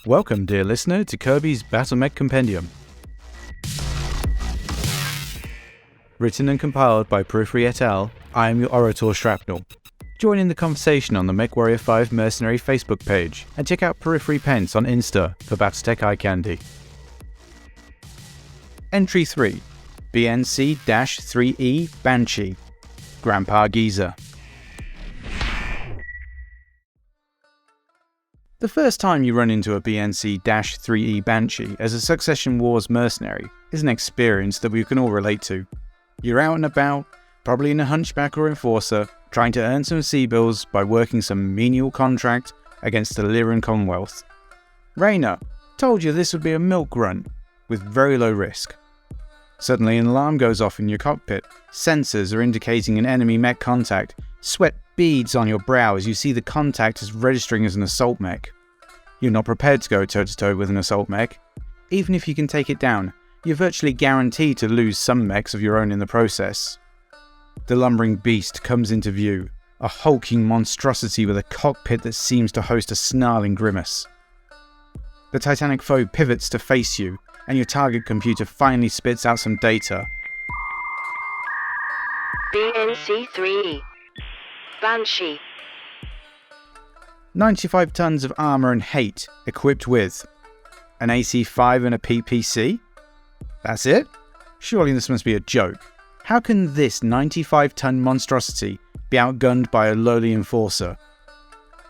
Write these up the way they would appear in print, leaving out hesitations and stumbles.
Welcome, dear listener, to Kirby's Battlemech Compendium. Written and compiled by Periphery et al., I am your orator Shrapnel. Join in the conversation on the Mech Warrior 5 Mercenary Facebook page, and check out Periphery Pence on Insta for Battletech eye candy. Entry 3. BNC-3E Banshee. Grandpa Geezer. The first time you run into a BNC-3E Banshee as a Succession Wars mercenary is an experience that we can all relate to. You're out and about, probably in a hunchback or enforcer, trying to earn some sea bills by working some menial contract against the Lyran Commonwealth. Rainer told you this would be a milk run, with very low risk. Suddenly an alarm goes off in your cockpit, sensors are indicating an enemy mech contact, sweat beads on your brow as you see the contact is registering as an assault mech. You're not prepared to go toe-to-toe with an assault mech. Even if you can take it down, you're virtually guaranteed to lose some mechs of your own in the process. The lumbering beast comes into view, a hulking monstrosity with a cockpit that seems to host a snarling grimace. The titanic foe pivots to face you, and your target computer finally spits out some data. BNC-3E Banshee. 95 tons of armour and hate, equipped with an AC-5 and a PPC? That's it? Surely this must be a joke. How can this 95-ton monstrosity be outgunned by a lowly enforcer?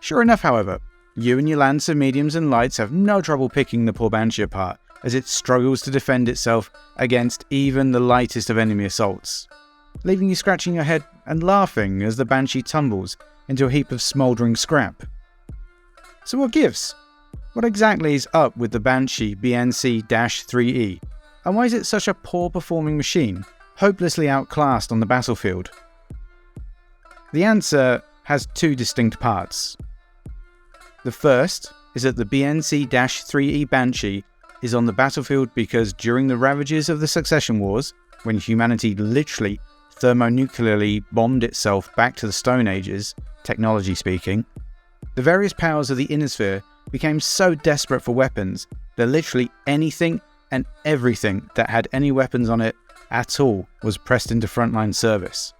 Sure enough, however, you and your Lancer mediums and lights have no trouble picking the poor Banshee apart as it struggles to defend itself against even the lightest of enemy assaults, leaving you scratching your head and laughing as the Banshee tumbles into a heap of smouldering scrap. So what gives? What exactly is up with the Banshee BNC-3E, and why is it such a poor performing machine, hopelessly outclassed on the battlefield? The answer has two distinct parts. The first is that the BNC-3E Banshee is on the battlefield because during the ravages of the Succession Wars, when humanity literally thermonuclearly bombed itself back to the Stone Ages, technology speaking, the various powers of the Innisphere became so desperate for weapons that literally anything and everything that had any weapons on it at all was pressed into frontline service.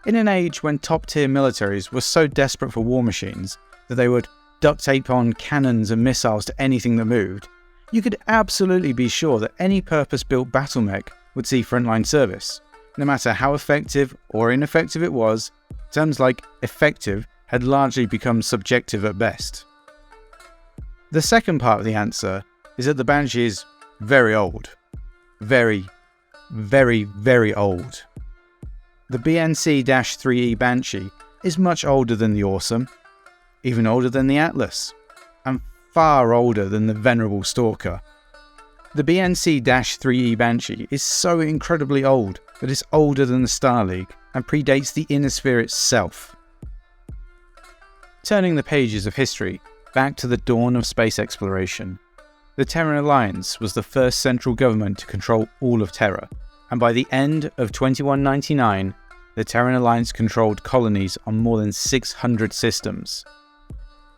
In an age when top-tier militaries were so desperate for war machines that they would duct tape on cannons and missiles to anything that moved, you could absolutely be sure that any purpose-built battlemech would see frontline service. No matter how effective or ineffective it was, terms like effective had largely become subjective at best. The second part of the answer is that the Banshee is very old. Very, very, very old. The BNC-3E Banshee is much older than the Awesome, even older than the Atlas, and far older than the venerable Stalker. The BNC-3E Banshee is so incredibly old that it's older than the Star League and predates the Innisphere itself. Turning the pages of history back to the dawn of space exploration, the Terran Alliance was the first central government to control all of Terra, and by the end of 2199, the Terran Alliance controlled colonies on more than 600 systems.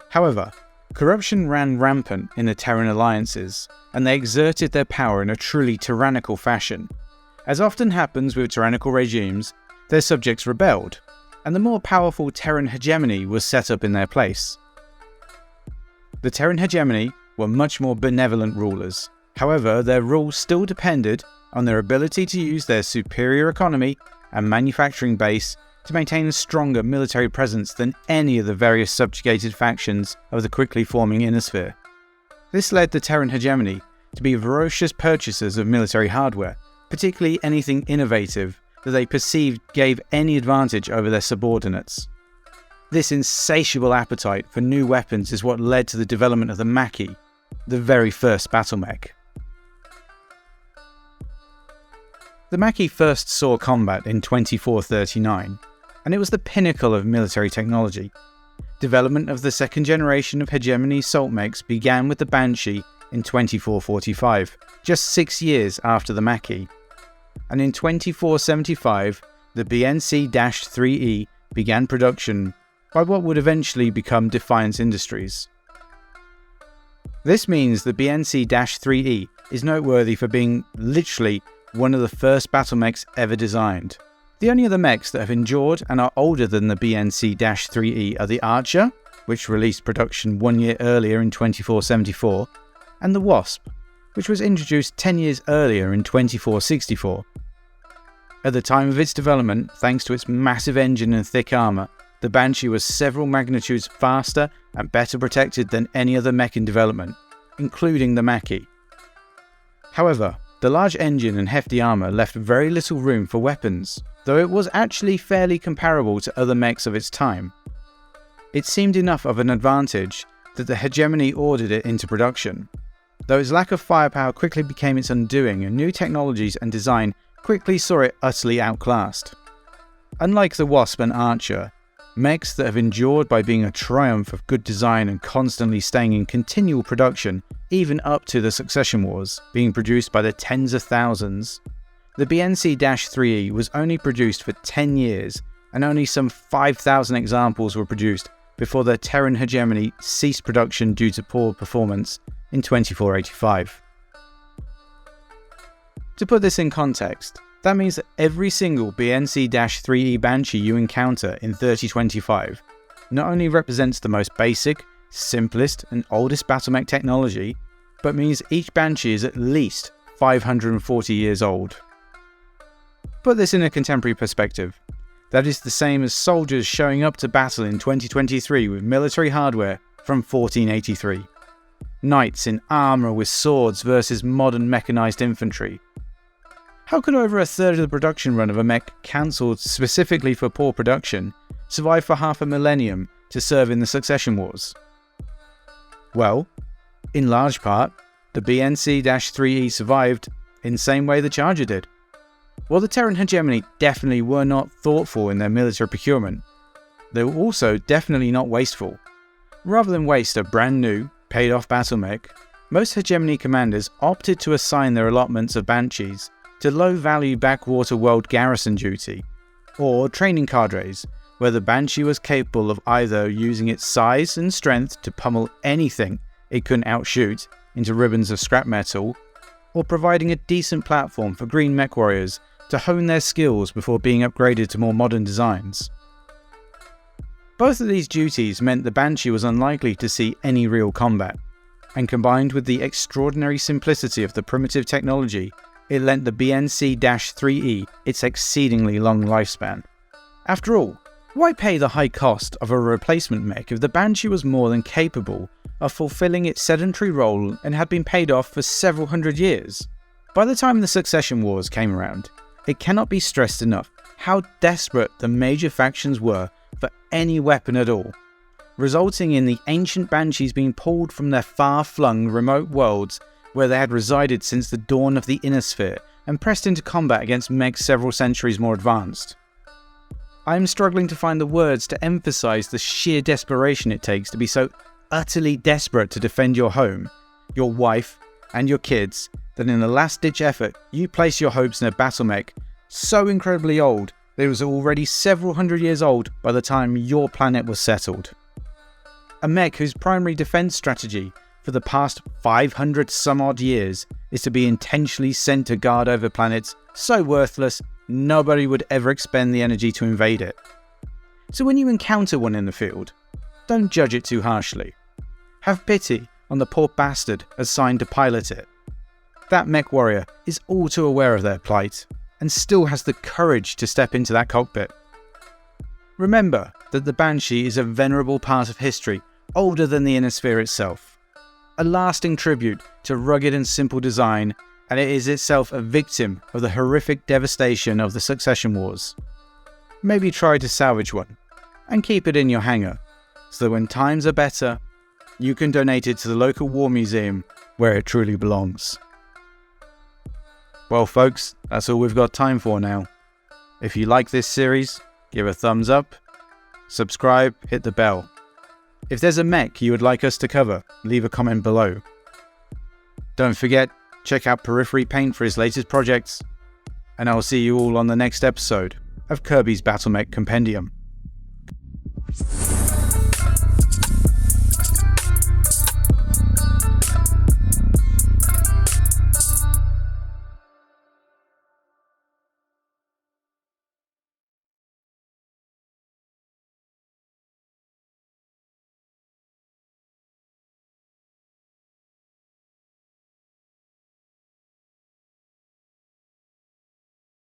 However, corruption ran rampant in the Terran Alliances, and they exerted their power in a truly tyrannical fashion. As often happens with tyrannical regimes, their subjects rebelled, and the more powerful Terran hegemony was set up in their place. The Terran hegemony were much more benevolent rulers. However, their rule still depended on their ability to use their superior economy and manufacturing base to maintain a stronger military presence than any of the various subjugated factions of the quickly forming Innisphere. This led the Terran hegemony to be voracious purchasers of military hardware, particularly anything innovative that they perceived gave any advantage over their subordinates. This insatiable appetite for new weapons is what led to the development of the Mach-E, the very first Battlemech. The Mach-E first saw combat in 2439, and it was the pinnacle of military technology. Development of the second generation of hegemony assault mechs began with the Banshee in 2445, just 6 years after the Mach-E. And in 2475, the BNC-3E began production by what would eventually become Defiance Industries. This means the BNC-3E is noteworthy for being literally one of the first battle mechs ever designed. The only other mechs that have endured and are older than the BNC-3E are the Archer, which released production 1 year earlier in 2474, and the Wasp, which was introduced 10 years earlier in 2464. At the time of its development, thanks to its massive engine and thick armour, the Banshee was several magnitudes faster and better protected than any other mech in development, including the Mackie. However, the large engine and hefty armour left very little room for weapons, though it was actually fairly comparable to other mechs of its time. It seemed enough of an advantage that the hegemony ordered it into production, though its lack of firepower quickly became its undoing and new technologies and design quickly saw it utterly outclassed. Unlike the Wasp and Archer, mechs that have endured by being a triumph of good design and constantly staying in continual production, even up to the Succession Wars, being produced by the tens of thousands, the BNC-3E was only produced for 10 years and only some 5,000 examples were produced before the Terran hegemony ceased production due to poor performance in 2485. To put this in context, that means that every single BNC-3E Banshee you encounter in 3025 not only represents the most basic, simplest and oldest battlemech technology, but means each Banshee is at least 540 years old. Put this in a contemporary perspective. That is the same as soldiers showing up to battle in 2023 with military hardware from 1483. Knights in armour with swords versus modern mechanised infantry. How could over a third of the production run of a mech cancelled specifically for poor production survive for half a millennium to serve in the Succession Wars? Well, in large part, the BNC-3E survived in the same way the Charger did. While the Terran hegemony definitely were not thoughtful in their military procurement, they were also definitely not wasteful. Rather than waste a brand new, paid-off battlemech, most hegemony commanders opted to assign their allotments of Banshees to low-value backwater world garrison duty, or training cadres, where the Banshee was capable of either using its size and strength to pummel anything it couldn't outshoot into ribbons of scrap metal, or providing a decent platform for green mech warriors to hone their skills before being upgraded to more modern designs. Both of these duties meant the Banshee was unlikely to see any real combat, and combined with the extraordinary simplicity of the primitive technology, it lent the BNC-3E its exceedingly long lifespan. After all, why pay the high cost of a replacement mech if the Banshee was more than capable of fulfilling its sedentary role and had been paid off for several hundred years? By the time the Succession Wars came around, it cannot be stressed enough how desperate the major factions were for any weapon at all, resulting in the ancient Banshees being pulled from their far-flung remote worlds where they had resided since the dawn of the Inner Sphere and pressed into combat against mechs several centuries more advanced. I am struggling to find the words to emphasize the sheer desperation it takes to be so utterly desperate to defend your home, your wife, and your kids that in a last-ditch effort you place your hopes in a battlemech so incredibly old that it was already several hundred years old by the time your planet was settled. A mech whose primary defense strategy for the past 500 some odd years is to be intentionally sent to guard over planets so worthless nobody would ever expend the energy to invade it. So when you encounter one in the field, don't judge it too harshly. Have pity on the poor bastard assigned to pilot it. That mech warrior is all too aware of their plight and still has the courage to step into that cockpit. Remember that the Banshee is a venerable part of history older than the Inner Sphere itself. A lasting tribute to rugged and simple design, and it is itself a victim of the horrific devastation of the Succession Wars. Maybe try to salvage one, and keep it in your hangar, so that when times are better, you can donate it to the local war museum where it truly belongs. Well folks, that's all we've got time for now. If you like this series, give a thumbs up, subscribe, hit the bell. If there's a mech you would like us to cover, leave a comment below. Don't forget, check out Periphery Paint for his latest projects, and I'll see you all on the next episode of Kirby's Battlemech Compendium.